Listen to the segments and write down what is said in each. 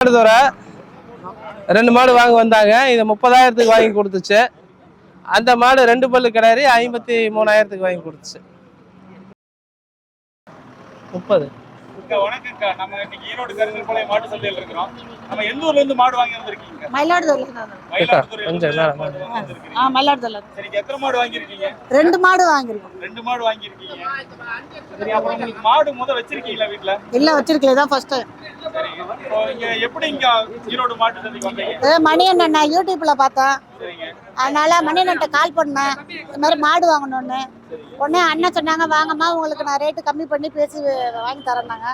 தவிர 2 மாடு வாங்க வந்தாங்க. இது 30,000க்கு வாங்கி கொடுத்துச்சு. அந்த மாடு 2 பல்லு கிடாரி 53,000க்கு வாங்கி கொடுத்துச்சு. 30. வணக்கம்க்கா. நம்ம இன்னைக்கு ஈரோடு கருங்கல்பாளையம் மாட்டு சந்தையில் இருக்கிறோம். நம்ம எந்த ஊர்ல இருந்து மாடு வாங்கி வந்திருக்கீங்க? மயிலாடுதுறையில. மயிலாடுதுறை. சரி, எத்தனை மாடு வாங்கியிருக்கீங்க? 2 மாடு வாங்கிருக்கோம். 2 மாடு வாங்கியிருக்கீங்க. சரி, அப்புறம் உங்களுக்கு மாடு முத வச்சிருக்கீங்களா வீட்ல? இல்ல, வச்சிருக்கல. இதான் ஃபர்ஸ்ட் டைம். சரி, இப்போ எப்படி இங்க ஈரோடு மாட்டு சந்தைக்கு வந்தீங்க? மணியண்ணன் நான் யூடியூப்ல பார்த்தேன். சரிங்க. அதனால மணியண்ணன்ட்ட கால் பண்ணேன், இந்த மாதிரி மாடு வாங்கணும்னு. உடனே அண்ணன் சொன்னாங்க, வாங்கம்மா உங்களுக்கு நான் ரேட்டு கம்மி பண்ணி பேசி வாங்கி தரேன்னாங்க.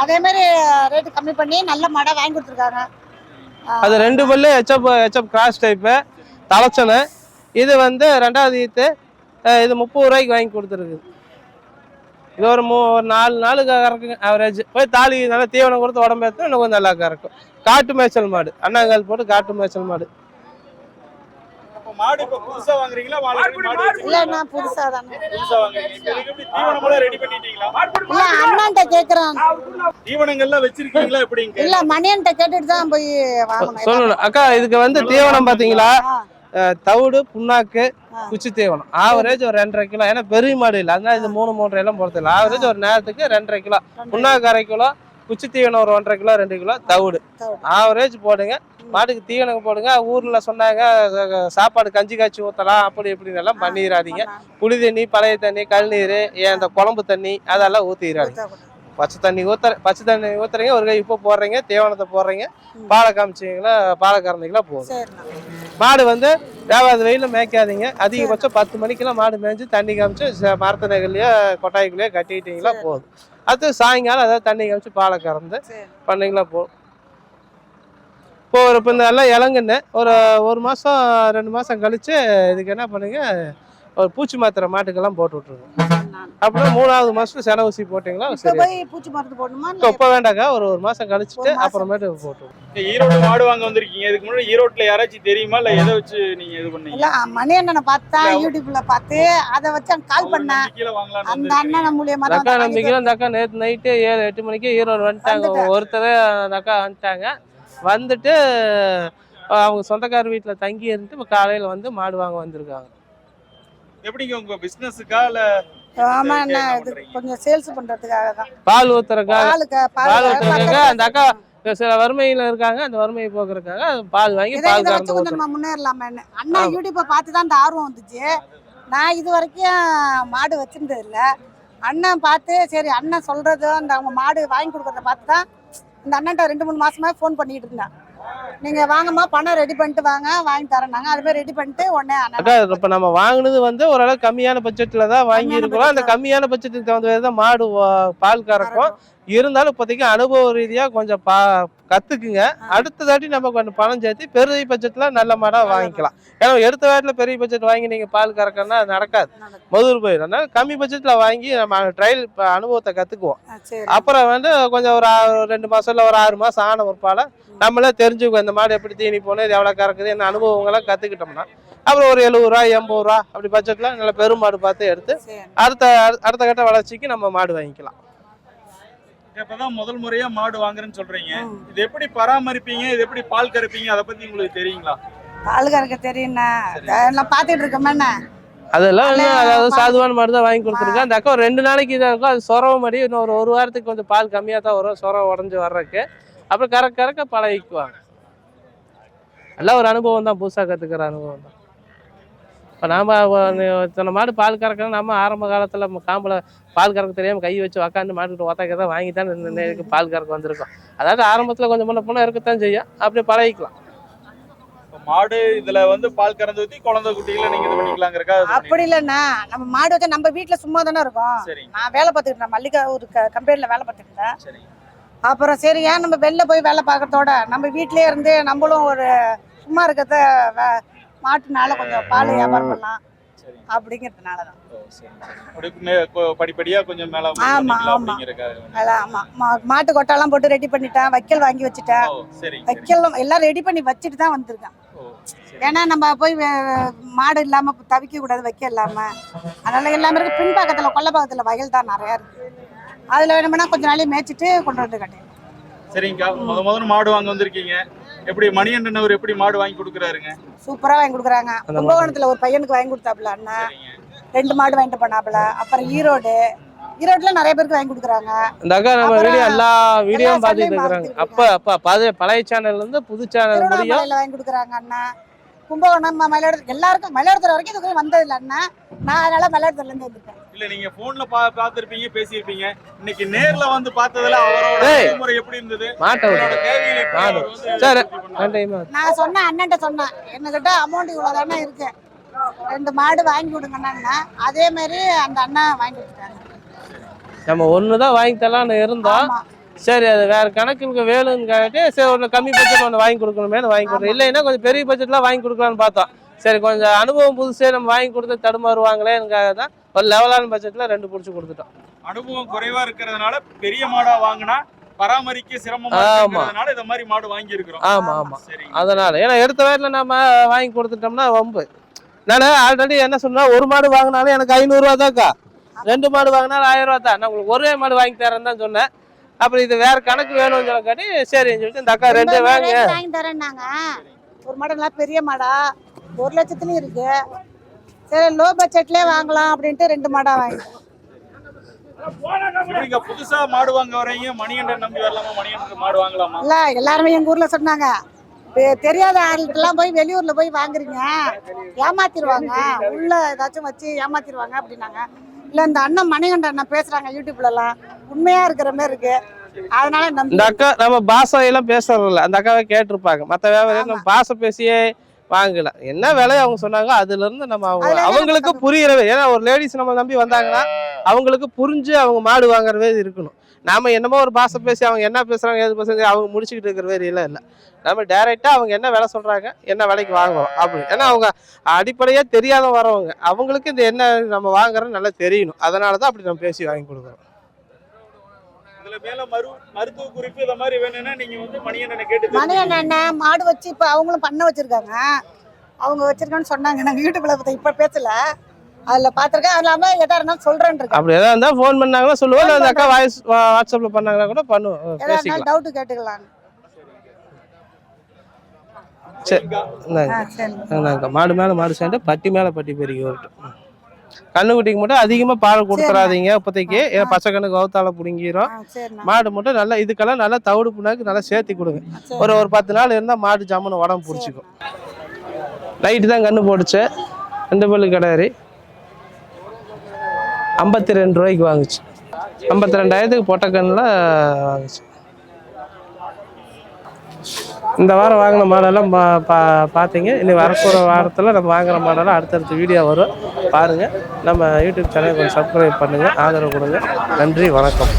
அதே மாதிரி ரேட்டு கம்மி பண்ணி நல்ல மாடா வாங்கி கொடுத்துருக்காங்க. அது 2 பல்லு ஹெச்எப் கிராஸ் டைப்பு தலைச்சனு. இது வந்து 2வது ஈத்து. இது 30 ரூபாய்க்கு வாங்கி கொடுத்துருக்கு. இது ஒரு 4 நாளுக்கு கறக்குங்க ஆவரேஜ். போய் தாலி நல்லா தீவனம் கொடுத்து உடம்பு ஏற்ற இன்னும் கொஞ்சம் நல்லா கறக்கும். காட்டு மேய்ச்சல் மாடு, அண்ணாங்கால் போட்டு காட்டு மேய்ச்சல் மாடு. மாடு இப்ப புதுசா வாங்குறீங்களா? இல்ல, நான் புதுசா தான். புதுசா வாங்குறீங்க. எப்படி தீவனம்லாம் ரெடி பண்ணிட்டீங்களா? இல்ல, அண்ணன்ட்ட கேக்குறேன். தீவனங்கள்லாம் வச்சிருக்கீங்களா? எப்படிங்க? இல்ல, மணியன்ட்ட கேட்டுட்டு தான் போய் வாங்கணும். சொல்லணும் அக்கா. இதுக்கு வந்து தீவனம் பாத்தீங்களா, தவிடு, புண்ணாக்கு, குச்சி தீவனம் ஆவரேஜ் ஒரு 2.5 கிலோ. ஏன்னா பெரிய மாடு இல்லை, அதனால இது 3 எல்லாம் போறது இல்லை. ஆவரேஜ் ஒரு நேரத்துக்கு 2.5 கிலோ புண்ணாக்கு, 1/2 கிலோ குச்சி தீவனம், ஒரு 1.5 கிலோ 2 கிலோ தவிடு ஆவரேஜ் போடுங்க. மாட்டுக்கு தீவனம் போடுங்க. ஊர்ல சொன்னாங்க சாப்பாடு கஞ்சி காய்ச்சி ஊத்தலாம் அப்படி இப்படின்னு எல்லாம் பண்ணிடாதீங்க. புளி தண்ணி, பழைய தண்ணி, கழுநீர், அந்த குழம்பு தண்ணி அதெல்லாம் ஊத்திடாதீங்க. பச்சை தண்ணி ஊத்துறீங்க, ஒரு கை உப்பு போடுறீங்க, தீவனத்தை போடுறீங்க, பாலை காமிச்சிங்களா, பாலை கறந்தீங்களா போதும். மாடு வந்து தேவாத வெயில மேய்க்காதீங்க. அதிகபட்சம் 10 மணிக்கெல்லாம் மாடு மேய்ஞ்சி தண்ணி காமிச்சு மரத்தனைகள்லயோ கொட்டாய்க்குள்ளேயோ கட்டிட்டீங்களா போதும். அது சாயங்காலம் அதாவது தண்ணி காமிச்சு பாலை கறந்து பண்ணீங்களா போதும். இப்போ இந்த எல்லாம் இளங்குன்னு ஒரு 1 மாதம் 2 மாதம் கழிச்சு இதுக்கு என்ன பண்ணுங்க, ஒரு பூச்சி மாத்திரை மாட்டுக்கெல்லாம் போட்டு விட்டுருங்க. அப்புறம் 3வது மாசத்துல சென ஊசி போட்டீங்களா சரி. பூச்சி மருந்து போடணுமா? இப்ப வேண்டாக்கா, ஒரு மாசம் கழிச்சுட்டு அப்புறமேட்டு போட்டு. ஈரோடு மாடு வாங்க வந்திருக்கீங்க. இதுக்கு முன்னாடி ஈரோட்ல யாராச்சும் தெரியுமா, இல்ல எதை வச்சு நீங்க இது பண்ணீங்க? இல்ல, மணியண்ணனை பார்த்தா யூடியூப்ல பார்த்து அதை வச்சு கால் பண்ணேன். அந்த அண்ணன் மூலியமா அக்கா நம்பிக்கையில அந்த அக்கா நேற்று நைட்டு 7-8 மணிக்கு ஈரோடு வந்துட்டாங்க. ஒருத்தர் அந்த அக்கா வந்துட்டாங்க. வந்துட்டு அவங்க சொந்தக்கார வீட்டில் தங்கி இருந்துட்டு இப்போ காலையில் வந்து மாடு வாங்க வந்திருக்காங்க. எப்படிங்க உங்க பிசினஸுக்கா இல்ல? ஆமா அண்ணா, இது கொஞ்சம் சேல்ஸ் பண்றதுக்காக தான். பால் ஊத்துறதுக்காக அந்த அக்கா சில வறுமையில இருக்காங்க. அந்த வறுமையை போக்குறதுக்காக பால் வாங்கி பால் கறந்து நம்ம முன்னேறலாமே. அண்ணா யூடியூப்பை பார்த்து தான் இந்த ஆர்வம் வந்துச்சு. நான் இது வரைக்கும் மாடு வச்சிருந்தது இல்லை. அண்ணன் பார்த்து சரி அண்ணன் சொல்றதும் அந்த அவங்க மாடு வாங்கி கொடுக்கறத பார்த்து தான் இந்த அண்ணன்ட்ட 2-3 மாசமா ஃபோன் பண்ணிட்டு இருந்தேன். நீங்க வாங்கம்மா, பணம் ரெடி பண்ணிட்டு வாங்க, வாங்கி தரேன்னாங்க. அது மாதிரி ரெடி பண்ணிட்டு உடனே இப்போ நம்ம வாங்கினது வந்து ஓரளவு கம்மியான பட்ஜெட்ல தான் வாங்கி இருக்கோம். அந்த கம்மியான பட்ஜெட்டுக்கு தகுந்த தான் மாடு பால் கறக்கும். இருந்தாலும் இப்போதைக்கு அனுபவ ரீதியா கொஞ்சம் கத்துக்குங்க. அடுத்த தாட்டி நம்ம கொஞ்சம் பணம் சேர்த்து பெரிய பட்ஜெட்ல நல்ல மாடா வாங்கிக்கலாம். ஏன்னா எடுத்த வாட்டில பெரிய பட்ஜெட் வாங்கி நீங்க பால் கறக்கணும்னா அது நடக்காது, முதல் போயிடும். அதனால கம்மி பட்ஜெட்ல வாங்கி நம்ம ட்ரையல் அனுபவத்தை கத்துக்குவோம். அப்புறம் வந்து கொஞ்சம் ஒரு 2 மாசம் இல்ல ஒரு 6 மாசம் ஆன ஒரு பாலை நம்மளே தெரிஞ்சுக்குவோம். இந்த மாடு எப்படி தீனி போகணும், இது எவ்வளவு கறக்குது, என்ன அனுபவங்கள்லாம் கத்துக்கிட்டோம்னா அப்புறம் ஒரு 70 ரூபா 80 ரூபா அப்படி பட்ஜெட்ல நல்ல பெரும் மாடு பார்த்து எடுத்து அடுத்த கட்ட வளர்ச்சிக்கு நம்ம மாடு வாங்கிக்கலாம். இப்பதான் முதல் முறையா மாடு வாங்குறேன்னு சொல்றீங்க. இது எப்படி பராமரிப்பீங்க, இது எப்படி பால் கறப்பீங்க, அதை பத்தி உங்களுக்கு தெரியுங்களா? பால் கறக்க தெரியும்ண்ணா, எல்லாம் பாத்துட்டு இருக்கோம்ண்ணா. அதெல்லாம் அதாவது சாதுவான மாடு தான் வாங்கி கொடுத்துருக்கேன். அந்த அக்கா 2 நாளைக்கு இதாக இருக்கும். அது சொரவ மாடி இன்னும் ஒரு வாரத்துக்கு கொஞ்சம் பால் கம்மியாக தான் வரும், சொரவ உடஞ்சி வர்றதுக்கு. அப்புறம் கறக்க பழகிக்குவாங்க. எல்லாம் ஒரு அனுபவம் தான், புதுசாக கற்றுக்கிற அனுபவம் தான். இப்போ நாம் இத்தனை மாடு பால் கறக்கணும். நம்ம ஆரம்ப காலத்தில் காம்பில் பால் கறக்க தெரியாமல் கை வச்சு உக்காந்து மாட்டுக்கிட்ட ஒத்தாக்க தான் வாங்கி தான் இந்த பால் கறக்க வந்திருக்கோம். அதாவது ஆரம்பத்தில் கொஞ்சம் முன்ன இருக்கத்தான் செய்யும், அப்படியே பழகிக்கலாம். மாடு இதுல வந்து பால் கறந்து ஊத்தி குழந்தை குட்டிகளை நீங்க இது பண்ணிக்கலாங்கிறக்கா? அப்படி இல்லைண்ணா, நம்ம மாடு வச்சா நம்ம வீட்டுல சும்மா தானே இருக்கோம். நான் வேலை பார்த்துக்கிட்டேன், மல்லிகா ஒரு கம்பெனில வேலை பார்த்துக்கிட்டேன். அப்புறம் சரி, ஏன் நம்ம வெளில போய் வேலை பார்க்கறதோட நம்ம வீட்லயே இருந்து நம்மளும் ஒரு சும்மா இருக்கிறத மாட்டுனால கொஞ்சம் பால் வியாபாரம் பண்ணலாம் அப்படிங்கிறதுனாலதான். படிப்படியா கொஞ்சம் மேல. ஆமா ஆமா ஆமா, மாட்டு கொட்டாலாம் போட்டு ரெடி பண்ணிட்டேன், வைக்கல் வாங்கி வச்சுட்டேன். வைக்கல் எல்லாம் ரெடி பண்ணி வச்சுட்டு தான் வந்திருக்கேன். ஏன்னா நம்ம போய் மாடு இல்லாம தவிக்க கூடாது, வைக்க இல்லாம. அதனால எல்லாமே இருக்கு. பின்பக்கத்துல கொல்ல பக்கத்துல வயல் தான் நிறைய இருக்கு. அதுல வேணும்னா கொஞ்ச நாளைக்கு மேய்ச்சிட்டு கொண்டு வந்து கட்டிடலாம். சரிங்கக்கா, முதல்ல மாடு வாங்க வந்திருக்கீங்க. எப்படி மணிகண்டன் அவர் எப்படி மாடு வாங்கி கொடுக்குறாருங்க? சூப்பரா வாங்கி கொடுக்குறாங்க. கும்பகோணத்துல ஒரு பையனுக்கு வாங்கி கொடுத்தாப்புல அண்ணா, 2 மாடு வாங்கிட்டு போனாப்புல. அப்புறம் ஈரோடுல நிறைய பேருக்கு வாங்கி கொடுக்குறாங்க. இந்த அக்கா நம்ம அப்புறம் வீடியோ எல்லா வீடியோவும் பார்த்துட்டு எல்லா இருக்கிறாங்க. சேனல்லையும் அப்ப பழைய சேனல்ல இருந்து புது சேனல் முடியும். திருவண்ணாமலையில வாங்கி கொடுக்குறாங்க அண்ணா. கும்பகோணம், மயிலாடுதுறை, எல்லாருக்கும் மயிலாடுதுறை வரைக்கும் இதுக்கு வந்தது இல்லை அண்ணா. நான் அதனால மயிலாடுதுறையில இருந்து வந்துட்டேன். இல்ல நீங்க போன்ல பாத்திருப்பீங்க, பேசியிருப்பீங்க. இன்னைக்கு நேர்ல வந்து பார்த்ததுல அவரோட முறை எப்படி இருந்தது? அவரோட தேவைகளை எப்படி அவர் வந்து சரி, பூர்த்தி பண்ணாரு? நான் சொன்னேன் அண்ணன்ட்ட சொன்னேன், என்கிட்ட அமௌண்ட் இவ்வளவு தானே இருக்கு, 2 மாடு வாங்கி கொடுங்கண்ணா. அதே மாதிரி அந்த அண்ணா வாங்கி கொடுத்துட்டாங்க. நம்ம ஒண்ணுதான் வாங்கி தரலாம்னு இருந்தோம். ஆமா. சரி, அது வேற கணக்கு வேணும்னு கேட்டு சரி ஒன்று கம்மி பட்ஜெட் ஒன்று வாங்கி கொடுக்கணுமேனு வாங்கி கொடுத்தோம். இல்லைன்னா கொஞ்சம் பெரிய பட்ஜெட்லாம் வாங்கி கொடுக்கலான்னு பார்த்தோம். சரி, கொஞ்சம் அனுபவம் புதுசே நம்ம வாங்கி கொடுத்து தடுமாறுவாங்களேனுக்காக தான் ஒரு லெவலான பட்ஜெட்ல 2 பிடிச்சி கொடுத்துட்டோம். அனுபவம் குறைவா இருக்கிறதுனால பெரிய மாடா வாங்கினா பராமரிக்க சிரமமா இருக்கிறதுனால இந்த மாதிரி மாடு வாங்கி இருக்கிறோம். ஆமா. அதனால ஏன்னா எடுத்த வேலையில நம்ம வாங்கி கொடுத்துட்டோம்னா ரொம்ப நான் ஆல்ரெடி என்ன சொன்னா, ஒரு மாடு வாங்கினாலும் எனக்கு 500 ரூபா தான்க்கா, 2 மாடு வாங்கினாலும் 1000 ரூபா தான். நான் உங்களுக்கு ஒரே மாடு வாங்கி தரேன்னு தான் சொன்னேன். அப்புறம் இது வேற கணக்கு வேணும்னு சொல்ல காட்டி சரின்னு சொல்லிட்டு இந்த அக்கா 2 வாங்கி தரேன்னாங்க. ஒரு மாடு நல்லா பெரிய மாடா 1 லட்சத்துலயும் இருக்கு. சரி, லோ பட்ஜெட்லயே வாங்கலாம் அப்படின்ட்டு 2 மாடா வாங்கி. நீங்க புதுசா மாடு வாங்க வரீங்க, மணிகண்டன் நம்பி வரலாமா? மணிகண்டன் மாடு வாங்கலாமா? இல்ல, எல்லாருமே எங்க ஊர்ல சொன்னாங்க, தெரியாத ஆளுக்கெல்லாம் போய் வெளியூர்ல போய் வாங்குறீங்க, ஏமாத்திடுவாங்க, உள்ள ஏதாச்சும் வச்சு ஏமாத்திடுவாங்க அப்படின்னாங்க. இல்ல, இந்த அண்ணன் மணிகண்டன் அண்ணன் பேசுறாங்க யூடியூப்ல எல்லாம், உண்மையா இருக்கிற மாதிரி இருக்கு. அதனால இந்த அக்கா நம்ம பாஷையெல்லாம் பேசுறதில்ல. அந்த அக்காவை கேட்டிருப்பாங்க. மற்ற வியாபாரம் நம்ம பாஷை பேசியே வாங்கல. என்ன விலையை அவங்க சொன்னாங்க அதுல இருந்து நம்ம அவங்களுக்கு புரியறவே. ஏன்னா ஒரு லேடிஸ் நம்ம நம்பி வந்தாங்கன்னா அவங்களுக்கு புரிஞ்சு அவங்க மாடு வாங்குறவே இருக்கணும். நாம என்னமோ ஒரு பாஷை பேசி அவங்க என்ன பேசுறாங்க ஏது பேசுறாங்க அவங்க முடிச்சுக்கிட்டு இருக்கிற வேறு இல்லை. நம்ம டைரக்டா அவங்க என்ன விலை சொல்றாங்க, என்ன விலைக்கு வாங்குறோம் அப்படி. ஏன்னா அவங்க அடிப்படையா தெரியாத வரவங்க, அவங்களுக்கு இந்த என்ன நம்ம வாங்குறோம் நல்லா தெரியணும். அதனாலதான் அப்படி நம்ம பேசி வாங்கி கொடுக்குறோம். இதுல மேல மருத்துவ குறிப்பு இந்த மாதிரி வேணும்னா நீங்க வந்து மணிகண்டனை கேட்டு மணிகண்டன் மாடு வச்சு இப்ப அவங்களும் பண்ண வச்சிருக்காங்க. அவங்க வச்சிருக்கான்னு சொன்னாங்க. நாங்க யூடியூப்ல இப்ப பேசல, அதுல பாத்திருக்கேன். அது இல்லாம எதா இருந்தாலும் சொல்றேன். அப்படி எதா இருந்தா போன் பண்ணாங்கன்னா சொல்லுவோம். அந்த அக்கா வாட்ஸ்அப்ல பண்ணாங்கன்னா கூட பண்ணுவோம், பேசிக்கலாம். டவுட் கேட்டுக்கலாம். சரி, மாடு மேல மாடு சேர்ந்து பட்டி மேல பட்டி பெருகி வரட்டும். கண்ணுக்குட்டிக்கு மட்டும் அதிகமா பால் கொடுத்துறாதீங்க இப்போதைக்கு. ஏன்னா பச்சை கண்ணு கவுத்தால பிடுங்கிரும். மாடு மட்டும் நல்லா இதுக்கெல்லாம் நல்லா தவிடு புண்ணாக்கு நல்லா சேர்த்தி கொடுங்க. ஒரு 10 நாள் இருந்தா மாடு ஜம்முன்னு உடம்பு பிடிச்சிக்கும். நைட்டு தான் கண்ணு போட்டுச்சு. 2 பல்லு கிடாரி 52 ரூபாய்க்கு வாங்குச்சு. 52,000 பொட்டை கண்ணுல வாங்குச்சு. இந்த வாரம் வாங்கின மாடெல்லாம் பார்த்தீங்க. இனி வரப்போகிற வாரத்தில் நம்ம வாங்குகிற மாடெல்லாம் அடுத்தடுத்த வீடியோ வரும், பாருங்கள். நம்ம யூடியூப் சேனல் கொஞ்சம் சப்ஸ்கிரைப் பண்ணுங்கள், ஆதரவு கொடுங்க. நன்றி, வணக்கம்.